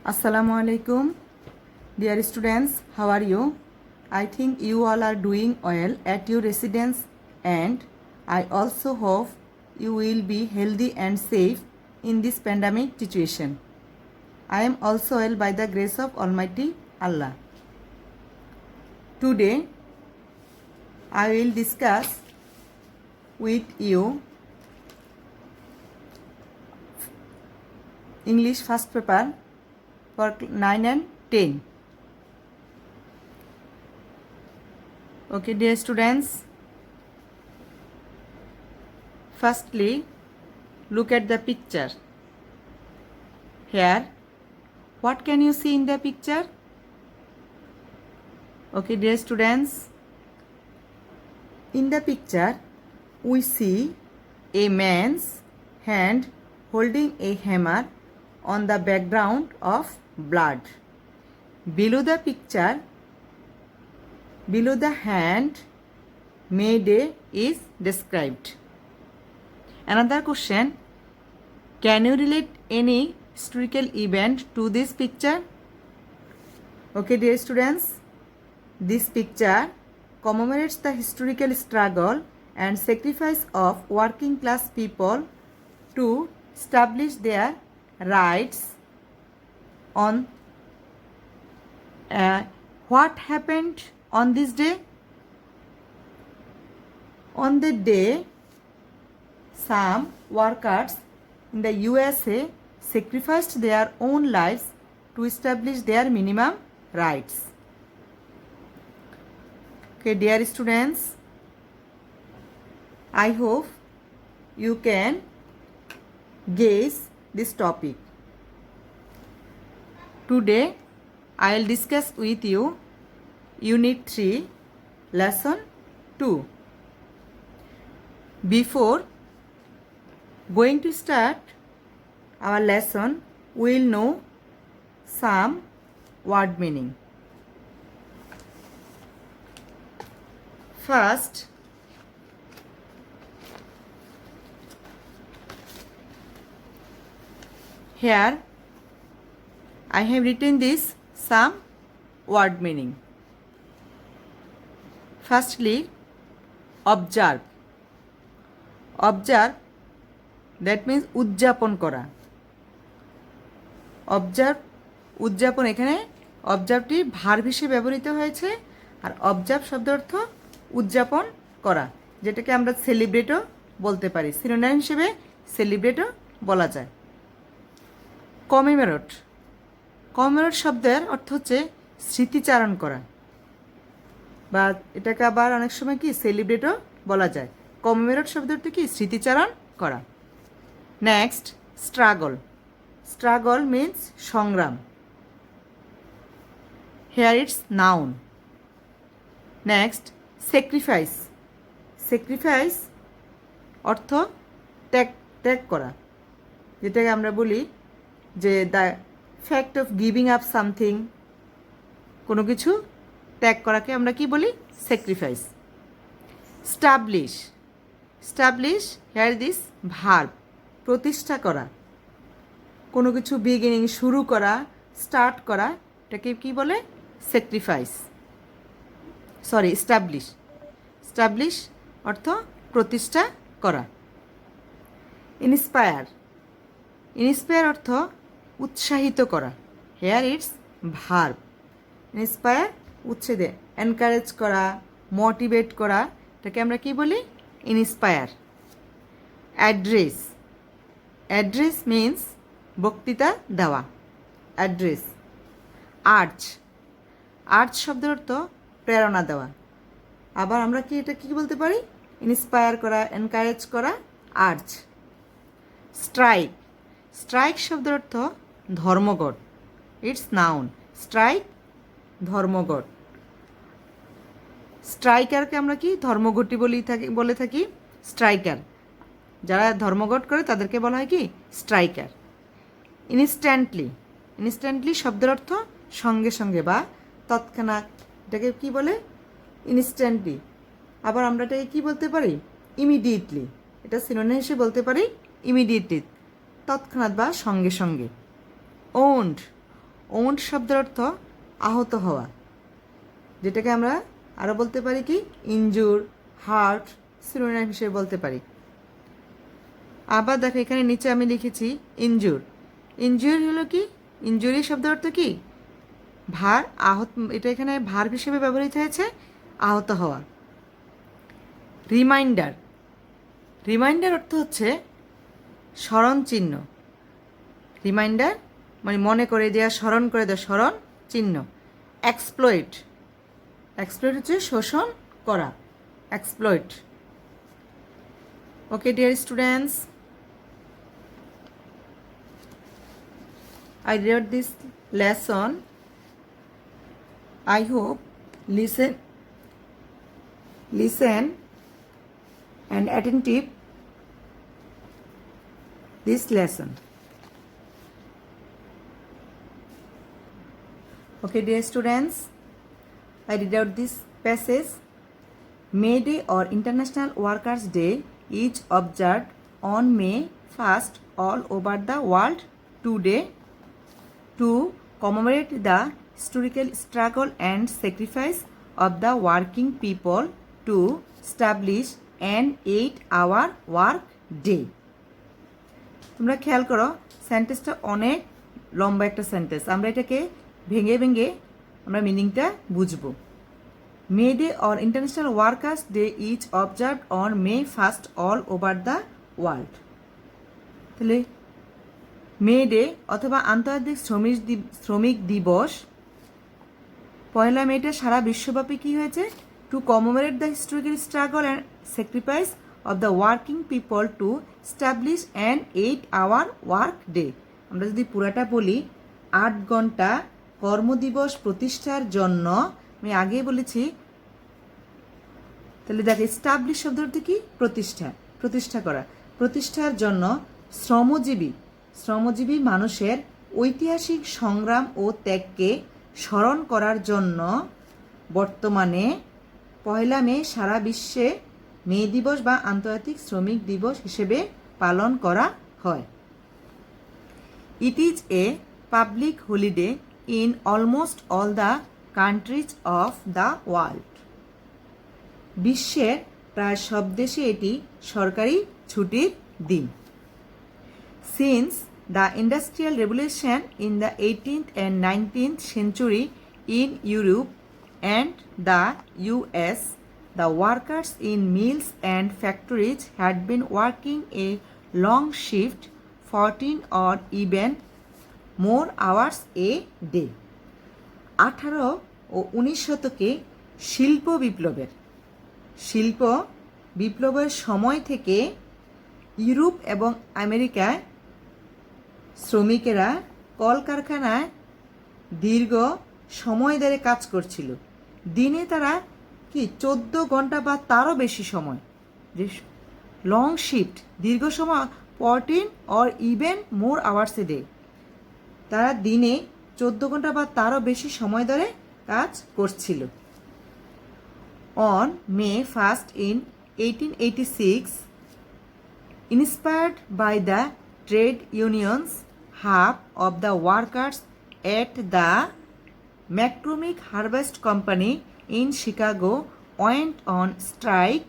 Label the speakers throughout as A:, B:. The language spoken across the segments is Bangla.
A: Assalamu alaikum. Dear students, how are you? I think you all are doing well at your residence, and I also hope you will be healthy and safe in this pandemic situation. I am also well by the grace of Almighty Allah. Today, I will discuss with you English first paper for 9 and 10. Okay, dear students, firstly, look at the picture. Here, what can you see in the picture? Okay, dear students, in the picture, we see a man's hand holding a hammer on the background of blood. Below the picture, below the hand, May Day is described. Another question, can you relate any historical event to this picture? Okay, dear students, this picture commemorates the historical struggle and sacrifice of working class people to establish their rights on what happened on this day? On the day, some workers in the USA sacrificed their own lives to establish their minimum rights. Okay, dear students, I hope you can guess this topic. Today, I will discuss with you Unit 3, Lesson 2. Before going to start our lesson, we will know some word meaning. First, here I have written this some word meaning. Firstly, observe. Observe, that means উদযাপন করা। অবজার্ভ, উদযাপন, এখানে অবজার্ভটি ভার্ব হিসেবে ব্যবহৃত হয়েছে, আর অবজার্ভ শব্দ অর্থ উদযাপন করা, যেটাকে আমরা সেলিব্রেটও বলতে পারি, সিনোনিম হিসেবে সেলিব্রেটও বলা যায়। কমেমোরেট, কমেমোরেট শব্দের অর্থ হচ্ছে স্মৃতিচারণ করা, বা এটাকে আবার অনেক সময় কি সেলিব্রেটও বলা যায়। কমেমোরেট শব্দের অর্থ কি স্মৃতিচারণ করা। Next, struggle. স্ট্রাগল মিন্স সংগ্রাম। Here it's noun. Next, sacrifice. Sacrifice অর্থ ত্যাগ, ত্যাগ করা, যেটাকে আমরা বলি যে the fact of giving up something, কোনো কিছু ত্যাগ করাকে আমরা কি বলি? Sacrifice. Establish. Establish, here this verb, প্রতিষ্ঠা করা, কোনো কিছু বিগিনিং, শুরু করা, স্টার্ট করা, এটাকে কি বলে? Sacrifice, sorry establish. স্টাবলিশ অর্থ প্রতিষ্ঠা করা। ইন্সপায়ার। ইন্সপায়ার অর্থ উৎসাহিত করা, হেয়ার ইটস ভার্ব। ইন্সপায়ার উৎসাহে, এনকারেজ করা, মোটিভেট করা, এটাকে আমরা কি বলি? ইন্সপায়ার। অ্যাড্রেস। অ্যাড্রেস মিন্স বক্তৃতা দেওয়া, অ্যাড্রেস। আর্চ। আর্চ শব্দের অর্থ প্রেরণা দেওয়া, আবার আমরা কি এটা কি বলতে পারি? ইন্সপায়ার করা, এনকারেজ করা, আর্চ। স্ট্রাইক। স্ট্রাইক শব্দের অর্থ ধর্মঘট, ইটস নাউন। স্ট্রাইক, ধর্মঘট। স্ট্রাইকারকে আমরা কি ধর্মঘটি বলে থাকি, স্ট্রাইকার। যারা ধর্মঘট করে তাদেরকে বলা হয় কি? স্ট্রাইকার। ইনস্ট্যান্টলি। ইনস্ট্যান্টলি শব্দের অর্থ সঙ্গে সঙ্গে বা তৎক্ষণাৎ, এটাকে কি বলে? ইনস্ট্যান্টলি। আবার আমরা এটাকে কি বলতে পারি? ইমিডিয়েটলি। এটা সিনোনিম হিসেবে বলতে পারি ইমিডিয়েটলি, তৎক্ষণাৎ বা সঙ্গে সঙ্গে। ওন্ড। ওন্ড শব্দের অর্থ আহত হওয়া, যেটাকে আমরা আরও বলতে পারি কি ইনজুর, হার্ট, সিনোনিম হিসেবে বলতে পারি। আবার দেখো এখানে নিচে আমি লিখেছি ইনজুর। ইনজুর হলো কি, ইনজুরি শব্দের অর্থ কি ভার, আহত, এটা এখানে ভার হিসেবে ব্যবহৃত হয়েছে, আহত হওয়া। রিমাইন্ডার, রিমাইন্ডার অর্থ হচ্ছে স্মরণ চিহ্ন। রিমাইন্ডার মানে মনে করে দেওয়া, স্মরণ করে দেওয়া, স্মরণ চিহ্ন। এক্সপ্লয়েট, এক্সপ্লয়েট হচ্ছে শোষণ করা, exploit. Okay dear students, I read this lesson. I hope listen and attentive this lesson. Okay dear students, I read out this passage. May Day or International Workers' Day is observed on May 1st all over the world today to commemorate the historical struggle and sacrifice of the working people to establish an 8-hour work day. তোমরা খেয়াল করো সেন্টেন্সটা অনেক লম্বা একটা সেন্টেন্স, আমরা এটাকে ভেঙে ভেঙে আমরা মিনিংটা বুঝবো। May Day or international workers day is observed on May 1st all over the world. তাহলে মে ডে অথবা আন্তর্জাতিক শ্রমিক দিবস 1 মেটা সারা বিশ্বব্যাপী কী হয়েছে? Two commemorate the historical struggle and sacrifice of the working people to establish an 8-hour work day. আমরা যদি পুরাটা বলি, 8 ঘন্টা কর্মদিবস প্রতিষ্ঠার জন্য, আমি আগেই বলেছি, তাহলে দেখো স্টাবলিশ শব্দ অর্থ কি? প্রতিষ্ঠা, প্রতিষ্ঠা করা। প্রতিষ্ঠার জন্য শ্রমজীবী মানুষের ঐতিহাসিক সংগ্রাম ও ত্যাগকে স্মরণ করার জন্য বর্তমানে 1 মে সারা বিশ্বে মে দিবস বা আন্তর্জাতিক শ্রমিক দিবস হিসেবে পালন করা হয়। It is a public holiday in almost all the countries of the world. বিশ্বের প্রায় সব দেশে এটি সরকারি ছুটির দিন। Since the Industrial Revolution in the 18th and 19th century in Europe and the US, the workers in mills and factories had been working a long shift, 14 or even more hours a day. 18 ও 19 শতকে শিল্প বিপ্লবের সময় থেকে ইউরোপ এবং আমেরিকায় শ্রমিকেরা কলকারখানায় দীর্ঘ সময় ধরে কাজ করছিল। দিনে তারা কি 14 ঘন্টা বা তারও বেশি সময়, যে লং শিফট, দীর্ঘ সময়, 14 or even more hours a day, তারা দিনে 14 ঘন্টা বা তারও বেশি সময় ধরে কাজ করছিল। On May 1st in 1886, inspired by the trade unions, half of the workers at the McCormick Harvest Company in Chicago went on strike,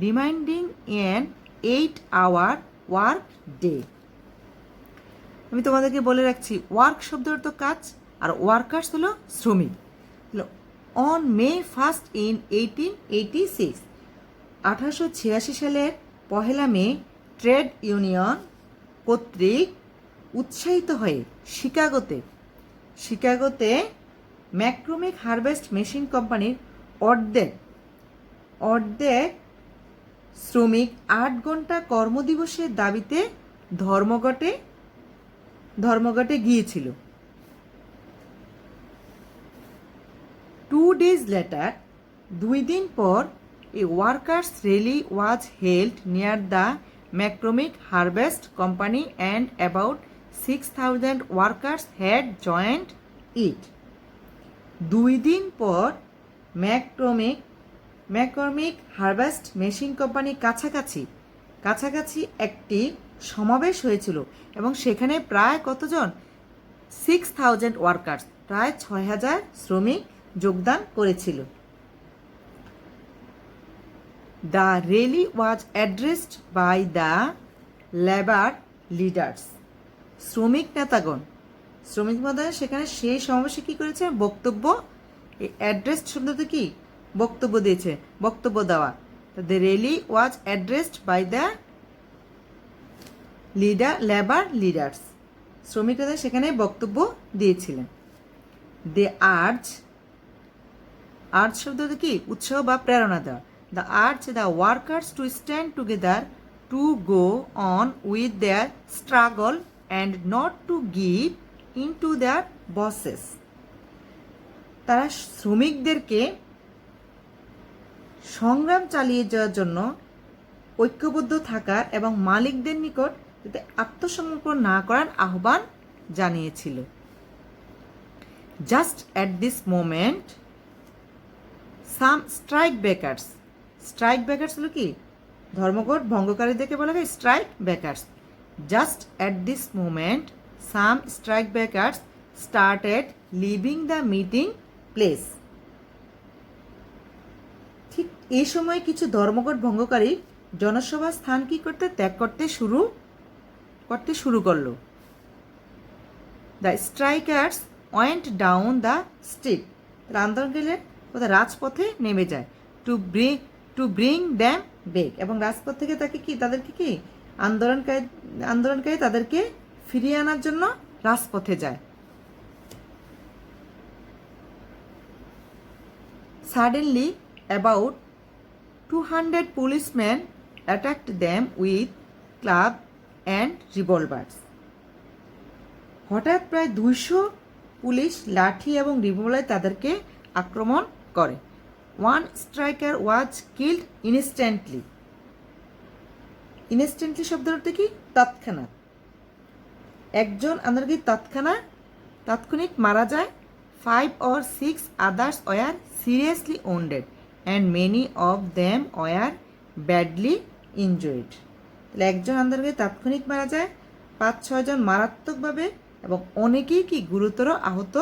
A: demanding an 8-hour work day. আমি তোমাদেরকে বলে রাখছি, ওয়ার্ক শব্দ অর্থ কাজ, আর ওয়ার্কার্স হলো শ্রমিক। অন মে 1st in 1886, 1886 সালের 1 মে ট্রেড ইউনিয়ন কর্তৃক উৎসাহিত হয়ে শিকাগোতে ম্যাকক্রমিক হারভেস্ট মেশিন কোম্পানির অর্ধেক শ্রমিক 8 ঘন্টা কর্মদিবসের দাবিতে ধর্মঘটে গিয়েছিল। 2 days later, 2 দিন পর, a workers' rally was held near the McCormick Harvest Company and about 6,000 workers had joined it. 2 দিন পর ম্যাককর্মিক হারভেস্ট মেশিন কোম্পানির কাছাকাছি একটি সমাবেশ হয়েছিল এবং সেখানে প্রায় কতজন? 6,000 ওয়ার্কার্স, প্রায় 6,000 শ্রমিক যোগদান করেছিল। The rally was addressed by the labour leaders. শ্রমিক নেতাগণ, শ্রমিক মহোদয় সেখানে সেই সমাবেশে কী করেছে? বক্তব্য। এই অ্যাড্রেসড শব্দটা কি? বক্তব্য দিয়েছে, বক্তব্য দেওয়া। The rally was addressed by the labour leaders. শ্রমিকরা সেখানে বক্তব্য দিয়েছিলেন। দে আর্জ শব্দটা কি? উৎসাহ বা প্রেরণা দেওয়া। The urge the workers to stand together to go on with their struggle and not to give in to their buses. তারা শ্রমিকদেরকে সংগ্রাম চালিয়ে যাওয়ার জন্য ঐক্যবদ্ধ থাকার এবং মালিকদের নিকট যাতে আত্মসমর্পণ না করার আহ্বান জানিয়েছিল। Just at this moment some strike breakers হলো কি? ধর্মঘট ভঙ্গকারীদেরকে বলা হয় strike breakers. Just at this moment some strike breakers started living the meeting place. ঠিক এই সময় কিছু ধর্মঘট ভঙ্গকারী জনসভার স্থান কি করতে? ত্যাগ করতে শুরু করলো। The strikers went down the street. আন্দোলন গেলে কোথায়? রাজপথে নেমে যায়। To bring them back. এবং রাজপথ থেকে তাদেরকে কি আন্দোলনকারী তাদেরকে ফিরিয়ে আনার জন্য রাজপথে যায়। Suddenly about 200 policemen attacked them with club and revolvers. হঠাৎ প্রায় 200 পুলিশ লাঠি এবং রিভলভার তাদেরকে আক্রমণ করে। One striker was killed instantly. Instantly শব্দের অর্থ কি? তৎক্ষণাৎ। একজন আন্দোলনকারী তাৎক্ষণিক মারা যায়। 5 or 6 others were seriously wounded and many of them were badly injured. তাহলে একজন আন্দোলনকারী তাৎক্ষণিক মারা যায়, 5-6 জন মারাত্মকভাবে এবং অনেকেই কি গুরুতর আহত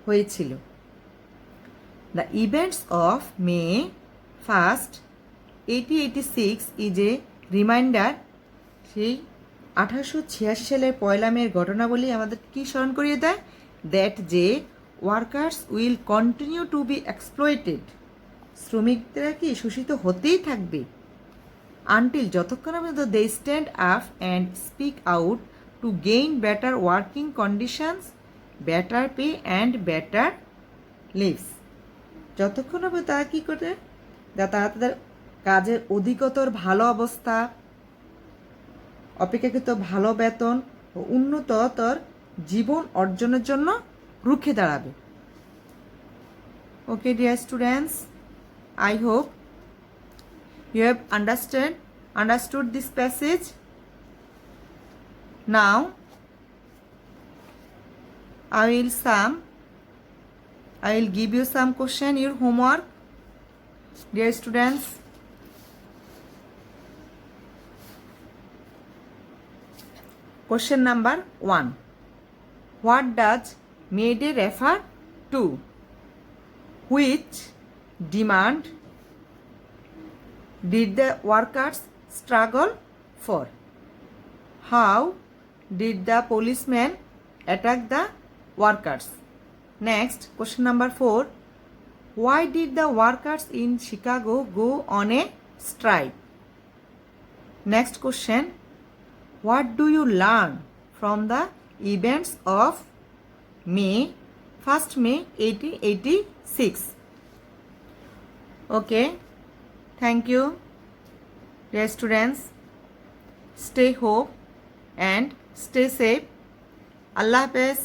A: হয়েছিল। The events of May 1, 1886 is a reminder. সেই 1886 সালের 1 মের ঘটনাবলী আমাদের কি স্মরণ করিয়ে দেয়? দ্যাট যে workers will continue to be exploited. শ্রমিকরা কি শোষিত হতেই থাকবে। আনটিল যতক্ষণ পর্যন্ত they stand up and speak out to gain better working conditions, better pay and better lives. যতক্ষণ হবে তারা কী করে? তারা তাদের কাজের অধিকতর ভালো অবস্থা, অপেক্ষাকৃত ভালো বেতন ও উন্নততর জীবন অর্জনের জন্য রুখে দাঁড়াবে। Okay, dear students, I hope you have understood this passage. Now I will give you some question, your homework. Dear students, question number 1. What does May Day refer to? Which demand did the workers struggle for? How did the policemen attack the workers? Next, question number 4. Why did the workers in Chicago go on a strike? Next question. What do you learn from the events of May 1st May 1886? Okay, thank you, dear students. Stay home and stay safe. Allah Hafiz.